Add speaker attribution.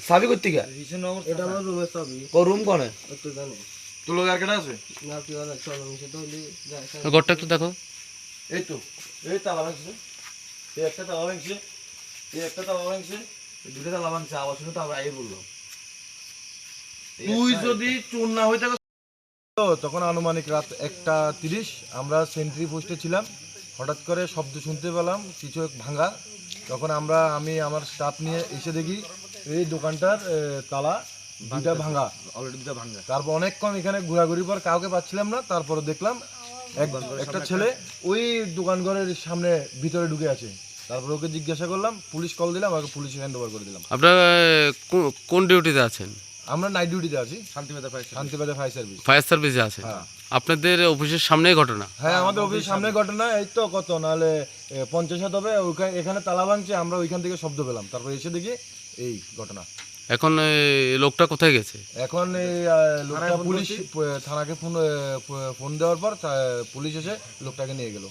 Speaker 1: চাবি করতে গা
Speaker 2: এটা আমার রুমের চাবি।
Speaker 1: রুম কনে
Speaker 2: একটু জানো
Speaker 1: তোর লোক আর কেনা আছে
Speaker 2: না কি বলে চলো মিশে তো হলি
Speaker 3: ঘরটা একটু দেখো।
Speaker 1: এই তো এই তালা ভাঙছে এই একটা তালা ভাঙছে এই একটা তালা ভাঙছে এই দুটো তালা ভাঙছে আবার শুনে তো আমরা এই বললাম
Speaker 4: তুই যদি চোর না হয়ে থাকো তখন আনুমানিক রাত 1:30 আমরা সেন্ট্রি পোস্টে ছিলাম। হঠাৎ করে শব্দ শুনতে পেলাম কিছু ভাঙা। তখন আমি আমার স্টাফ নিয়ে এসে দেখি এই দোকানটার তালা দুইটা ভাঙা,
Speaker 1: অলরেডি দুটো ভাঙা।
Speaker 4: তারপর অনেকক্ষণ এখানে ঘোরাঘুরি পর কাউকে পাচ্ছিলাম না। তারপরে দেখলাম একটা ছেলে ওই দোকান ঘরের সামনে ভিতরে ঢুকে আছে। তারপর ওকে জিজ্ঞাসা করলাম, পুলিশ কল দিলাম, ওকে পুলিশে হ্যান্ড ওভার করে দিলাম।
Speaker 3: আপনারা কোন ডিউটিতে আছেন?
Speaker 4: আমরা নাইট ডিউটিতে আছি,
Speaker 1: শান্তিবাজার পাইছে
Speaker 4: শান্তিবাজার ফায়ার সার্ভিস।
Speaker 3: ফায়ার সার্ভিসে আছেন?
Speaker 4: হ্যাঁ।
Speaker 3: আপনাদের অফিসের সামনেই ঘটনা?
Speaker 4: হ্যাঁ, আমাদের অফিসের সামনে ঘটনা। এই তো কত নাহলে 50 হবে। এখানে তালা ভাঙছে, আমরা ওইখান থেকে শব্দ পেলাম, তারপর এসে দেখি এই ঘটনা।
Speaker 3: এখন লোকটা কোথায় গেছে?
Speaker 4: এখন এই লোকটা পুলিশ থানাকে ফোন দেওয়ার পর পুলিশ এসে লোকটাকে নিয়ে গেল।